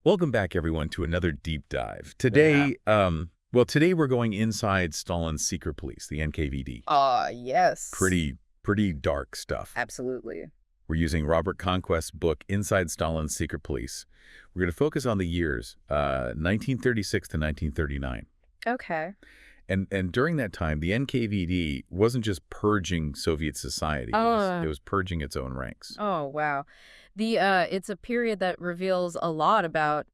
Welcome back, everyone, to another deep dive. Yeah. Today we're going inside Stalin's secret police, the NKVD. Yes. Pretty dark stuff. Absolutely. We're using Robert Conquest's book, Inside Stalin's Secret Police. We're going to focus on the years, 1936 to 1939. Okay. And during that time, the NKVD wasn't just purging Soviet society. It was purging its own ranks. Oh, wow. It's a period that reveals a lot about,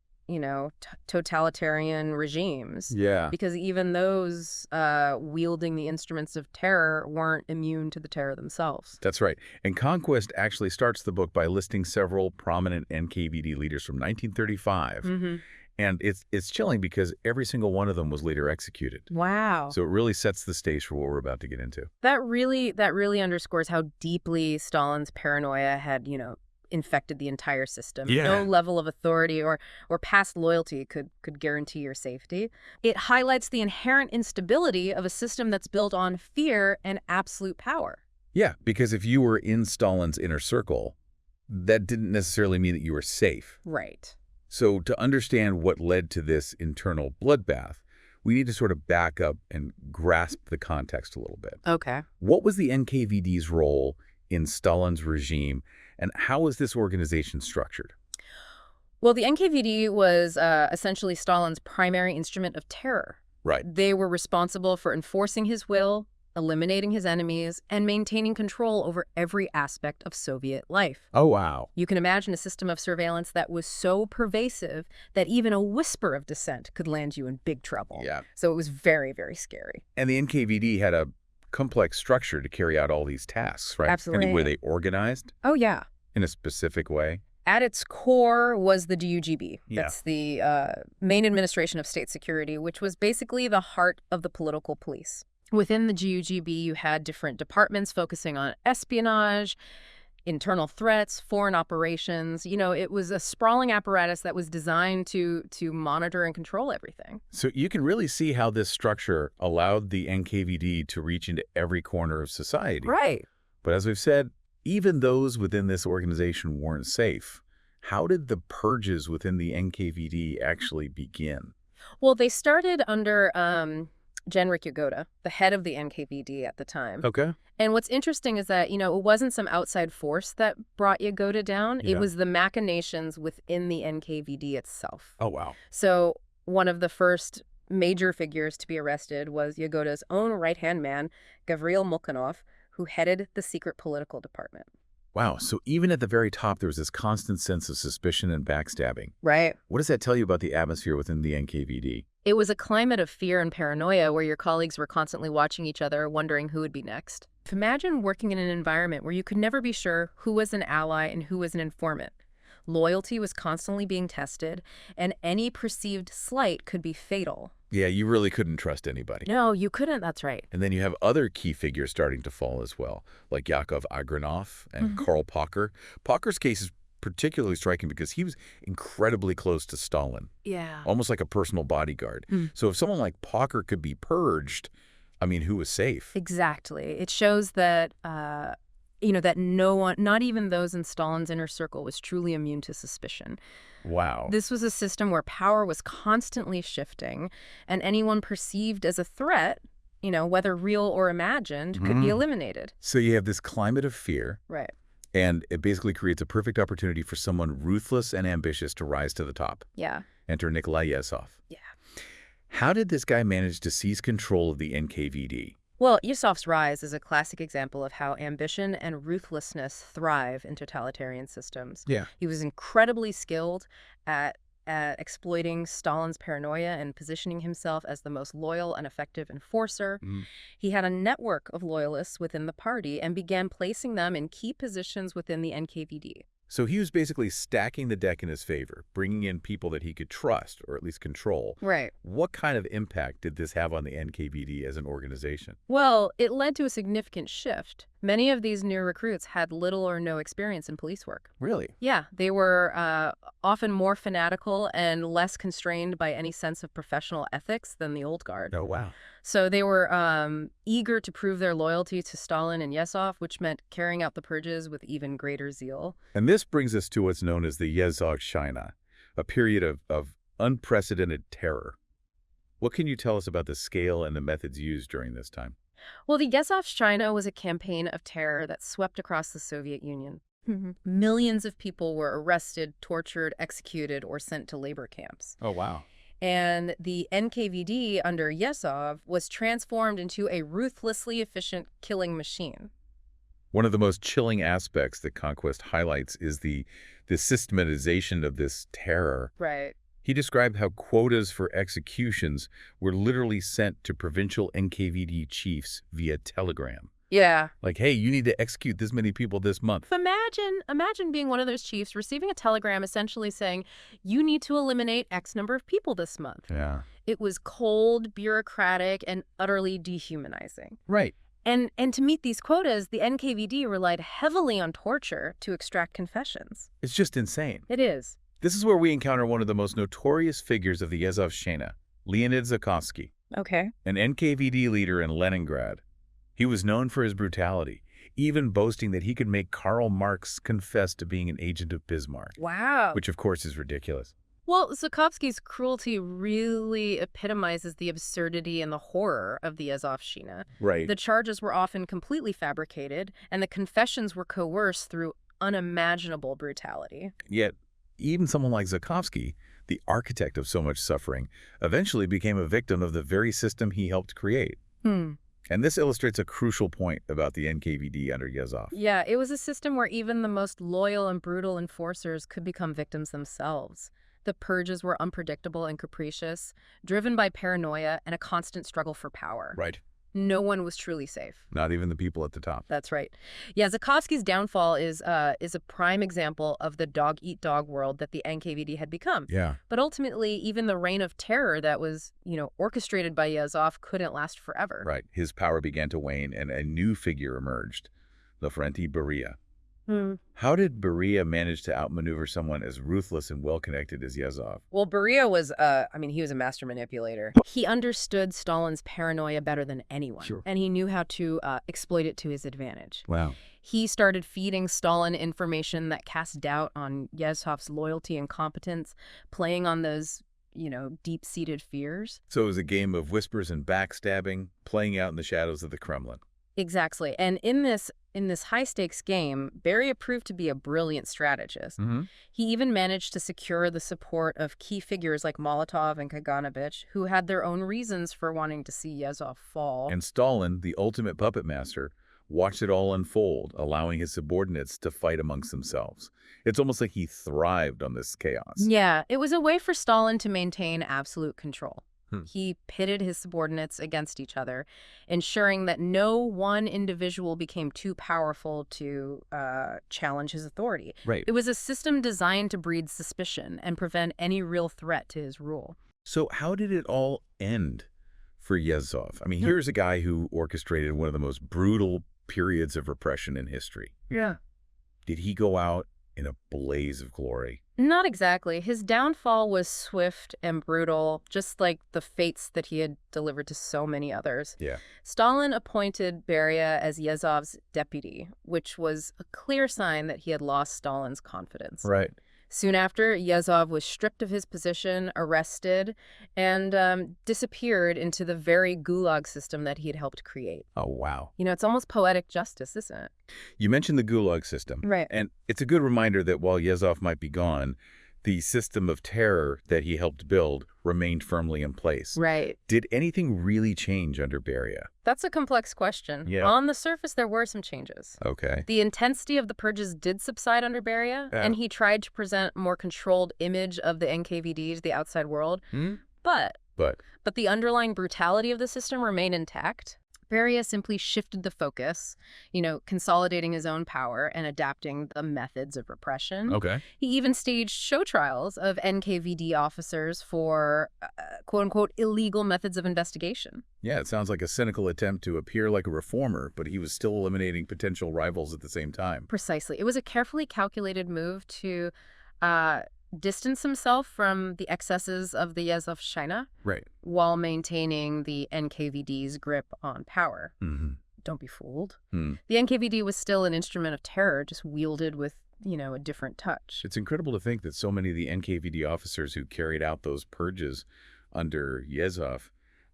totalitarian regimes. Yeah. Because even those wielding the instruments of terror weren't immune to the terror themselves. That's right. And Conquest actually starts the book by listing several prominent NKVD leaders from 1935. Mm-hmm. And it's chilling because every single one of them was later executed. Wow. So it really sets the stage for what we're about to get into. That really underscores how deeply Stalin's paranoia had, infected the entire system. Yeah. No level of authority or past loyalty could guarantee your safety. It highlights the inherent instability of a system that's built on fear and absolute power. Yeah, because if you were in Stalin's inner circle, that didn't necessarily mean that you were safe. Right. So to understand what led to this internal bloodbath, we need to sort of back up and grasp the context a little bit. Okay. What was the NKVD's role in Stalin's regime, and how was this organization structured? Well, the NKVD was essentially Stalin's primary instrument of terror. Right. They were responsible for enforcing his will, eliminating his enemies, and maintaining control over every aspect of Soviet life. Oh, wow. You can imagine a system of surveillance that was so pervasive that even a whisper of dissent could land you in big trouble. Yeah. So it was very, very scary. And the NKVD had a complex structure to carry out all these tasks, right? Absolutely. And were they organized Oh, yeah. in a specific way? At its core was the DUGB. Yeah. That's the main administration of state security, which was basically the heart of the political police. Within the GUGB, you had different departments focusing on espionage, internal threats, foreign operations. It was a sprawling apparatus that was designed to monitor and control everything. So you can really see how this structure allowed the NKVD to reach into every corner of society. Right. But as we've said, even those within this organization weren't safe. How did the purges within the NKVD actually begin? Well, they started under Genrik Yagoda, the head of the NKVD at the time. Okay. And what's interesting is that, it wasn't some outside force that brought Yagoda down. Yeah. It was the machinations within the NKVD itself. Oh, wow. So one of the first major figures to be arrested was Yagoda's own right-hand man, Gavril Mukhanov, who headed the secret political department. Wow. So even at the very top, there was this constant sense of suspicion and backstabbing. Right. What does that tell you about the atmosphere within the NKVD? It was a climate of fear and paranoia where your colleagues were constantly watching each other, wondering who would be next. Imagine working in an environment where you could never be sure who was an ally and who was an informant. Loyalty was constantly being tested, and any perceived slight could be fatal. Yeah, you really couldn't trust anybody. No, you couldn't. That's right. And then you have other key figures starting to fall as well, like Yakov Agranov and Karl Popper. Popper's case is particularly striking because he was incredibly close to Stalin, Yeah. almost like a personal bodyguard. So if someone like Popper could be purged, I mean, who was safe? Exactly. It shows that, that no one, not even those in Stalin's inner circle, was truly immune to suspicion. Wow. This was a system where power was constantly shifting, and anyone perceived as a threat, whether real or imagined, could be eliminated. So you have this climate of fear, Right. and it basically creates a perfect opportunity for someone ruthless and ambitious to rise to the top. Yeah. Enter Nikolai Yezhov. Yeah. How did this guy manage to seize control of the NKVD? Well, Yezhov's rise is a classic example of how ambition and ruthlessness thrive in totalitarian systems. Yeah. He was incredibly skilled at exploiting Stalin's paranoia and positioning himself as the most loyal and effective enforcer. He had a network of loyalists within the party and began placing them in key positions within the NKVD. So he was basically stacking the deck in his favor, bringing in people that he could trust or at least control. Right. What kind of impact did this have on the NKVD as an organization? Well, it led to a significant shift. Many of these new recruits had little or no experience in police work. Really? Yeah, they were often more fanatical and less constrained by any sense of professional ethics than the old guard. Oh, wow. So they were eager to prove their loyalty to Stalin and Yezhov, which meant carrying out the purges with even greater zeal. And this brings us to what's known as the Yezhov China. a period of unprecedented terror. What can you tell us about the scale and the methods used during this time? Well, the Yezhov China was a campaign of terror that swept across the Soviet Union. Millions of people were arrested, tortured, executed, or sent to labor camps. Oh, wow. And the NKVD under Yezhov was transformed into a ruthlessly efficient killing machine. One of the most chilling aspects that Conquest highlights is the systematization of this terror. Right. He described how quotas for executions were literally sent to provincial NKVD chiefs via telegram. Yeah. Like, hey, you need to execute this many people this month. Imagine being one of those chiefs receiving a telegram essentially saying, you need to eliminate X number of people this month. Yeah. It was cold, bureaucratic, and utterly dehumanizing. Right. And to meet these quotas, the NKVD relied heavily on torture to extract confessions. It's just insane. It is. This is where we encounter one of the most notorious figures of the Yezhov-Shchena, Leonid Zakhovsky, Okay. an NKVD leader in Leningrad. He was known for his brutality, even boasting that he could make Karl Marx confess to being an agent of Bismarck. Wow. Which, of course, is ridiculous. Well, Zakhovsky's cruelty really epitomizes the absurdity and the horror of the Yezhov-Shchena. Right. The charges were often completely fabricated, and the confessions were coerced through unimaginable brutality. Yet, even someone like Zakhovsky, the architect of so much suffering, eventually became a victim of the very system he helped create. And this illustrates a crucial point about the NKVD under Yezhov. Yeah, it was a system where even the most loyal and brutal enforcers could become victims themselves. The purges were unpredictable and capricious, driven by paranoia and a constant struggle for power. Right. No one was truly safe. Not even the people at the top. That's right. Yeah, Zakhovsky's downfall is a prime example of the dog-eat-dog world that the NKVD had become. Yeah. But ultimately, even the reign of terror that was, orchestrated by Yezhov couldn't last forever. Right. His power began to wane, and a new figure emerged, Lavrenti Beria. How did Beria manage to outmaneuver someone as ruthless and well-connected as Yezhov? Well, Beria was, he was a master manipulator. He understood Stalin's paranoia better than anyone. Sure. And he knew how to exploit it to his advantage. Wow. He started feeding Stalin information that cast doubt on Yezhov's loyalty and competence, playing on those, deep-seated fears. So it was a game of whispers and backstabbing, playing out in the shadows of the Kremlin. Exactly. And in this high-stakes game, Beria proved to be a brilliant strategist. He even managed to secure the support of key figures like Molotov and Kaganovich, who had their own reasons for wanting to see Yezhov fall. And Stalin, the ultimate puppet master, watched it all unfold, allowing his subordinates to fight amongst themselves. It's almost like he thrived on this chaos. Yeah, it was a way for Stalin to maintain absolute control. He pitted his subordinates against each other, ensuring that no one individual became too powerful to challenge his authority. Right. It was a system designed to breed suspicion and prevent any real threat to his rule. So how did it all end for Yezhov? I mean, here's a guy who orchestrated one of the most brutal periods of repression in history. Yeah. Did he go out in a blaze of glory? Not exactly. His downfall was swift and brutal, just like the fates that he had delivered to so many others. Yeah. Stalin appointed Beria as Yezhov's deputy, which was a clear sign that he had lost Stalin's confidence. Right. Soon after, Yezhov was stripped of his position, arrested, and disappeared into the very gulag system that he had helped create. Oh, wow. It's almost poetic justice, isn't it? You mentioned the gulag system. Right. And it's a good reminder that while Yezhov might be gone, the system of terror that he helped build remained firmly in place. Right. Did anything really change under Beria? That's a complex question. Yeah. On the surface, there were some changes. Okay. The intensity of the purges did subside under Beria, and he tried to present a more controlled image of the NKVD to the outside world. But the underlying brutality of the system remained intact. Beria simply shifted the focus, consolidating his own power and adapting the methods of repression. Okay. He even staged show trials of NKVD officers for, quote-unquote, illegal methods of investigation. Yeah, it sounds like a cynical attempt to appear like a reformer, but he was still eliminating potential rivals at the same time. Precisely. It was a carefully calculated move to distance himself from the excesses of the Yezhov China, right, while maintaining the NKVD's grip on power. Don't be fooled. The NKVD was still an instrument of terror, just wielded with a different touch. It's incredible to think that so many of the NKVD officers who carried out those purges under Yezhov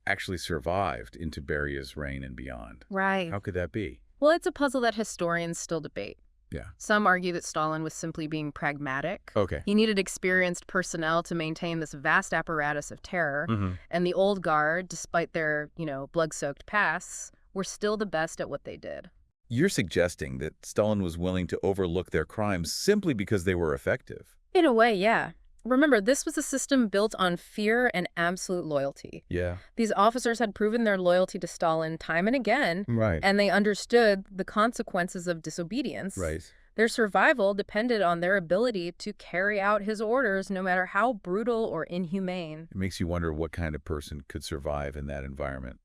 actually survived into Beria's reign and beyond. Right. How could that be? Well, it's a puzzle that historians still debate. Yeah. Some argue that Stalin was simply being pragmatic. Okay. He needed experienced personnel to maintain this vast apparatus of terror, and the old guard, despite their, blood-soaked pasts, were still the best at what they did. You're suggesting that Stalin was willing to overlook their crimes simply because they were effective. In a way, yeah. Remember, this was a system built on fear and absolute loyalty. Yeah. These officers had proven their loyalty to Stalin time and again, Right. and they understood the consequences of disobedience. Right. Their survival depended on their ability to carry out his orders, no matter how brutal or inhumane. It makes you wonder what kind of person could survive in that environment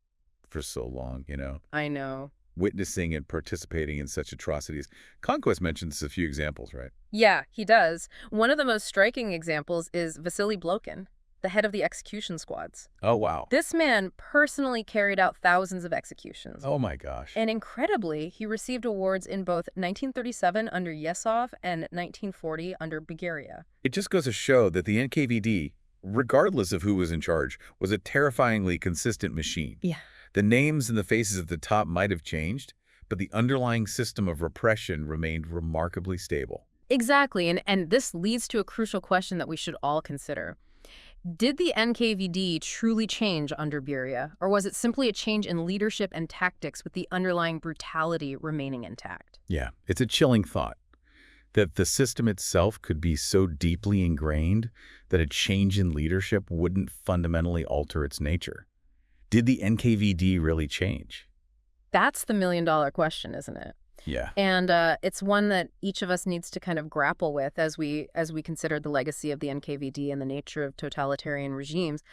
for so long, I know. Witnessing and participating in such atrocities. Conquest mentions a few examples, right? Yeah, he does. One of the most striking examples is Vasily Blokhin, the head of the execution squads. Oh, wow. This man personally carried out thousands of executions. Oh, my gosh. And incredibly, he received awards in both 1937 under Yezhov and 1940 under Beria. It just goes to show that the NKVD, regardless of who was in charge, was a terrifyingly consistent machine. Yeah. The names and the faces at the top might have changed, but the underlying system of repression remained remarkably stable. Exactly, and this leads to a crucial question that we should all consider. Did the NKVD truly change under Beria, or was it simply a change in leadership and tactics with the underlying brutality remaining intact? Yeah, it's a chilling thought that the system itself could be so deeply ingrained that a change in leadership wouldn't fundamentally alter its nature. Did the NKVD really change? That's the million-dollar question, isn't it? Yeah. And it's one that each of us needs to kind of grapple with as we consider the legacy of the NKVD and the nature of totalitarian regimes.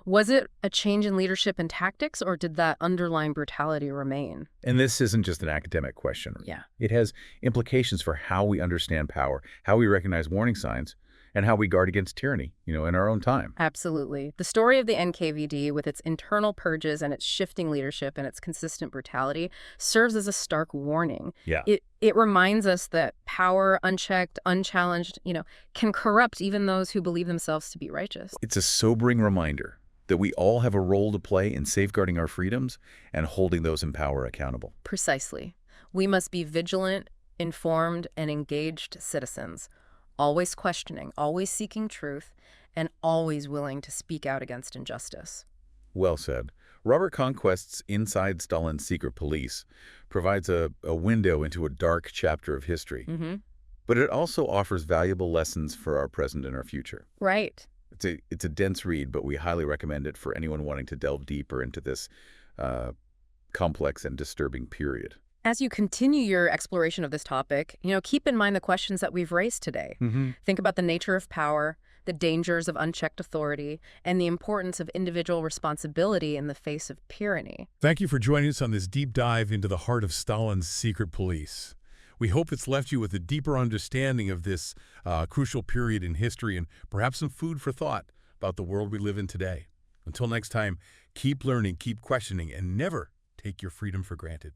Was it a change in leadership and tactics, or did that underlying brutality remain? And this isn't just an academic question. Yeah. It has implications for how we understand power, how we recognize warning signs, and how we guard against tyranny, in our own time. Absolutely. The story of the NKVD, with its internal purges and its shifting leadership and its consistent brutality, serves as a stark warning. Yeah. It reminds us that power, unchecked, unchallenged, can corrupt even those who believe themselves to be righteous. It's a sobering reminder that we all have a role to play in safeguarding our freedoms and holding those in power accountable. Precisely. We must be vigilant, informed, and engaged citizens, always questioning, always seeking truth, and always willing to speak out against injustice. Well said. Robert Conquest's Inside Stalin's Secret Police provides a window into a dark chapter of history, but it also offers valuable lessons for our present and our future. Right. It's a dense read, but we highly recommend it for anyone wanting to delve deeper into this complex and disturbing period. As you continue your exploration of this topic, keep in mind the questions that we've raised today. Think about the nature of power, the dangers of unchecked authority, and the importance of individual responsibility in the face of tyranny. Thank you for joining us on this deep dive into the heart of Stalin's secret police. We hope it's left you with a deeper understanding of this crucial period in history and perhaps some food for thought about the world we live in today. Until next time, keep learning, keep questioning, and never take your freedom for granted.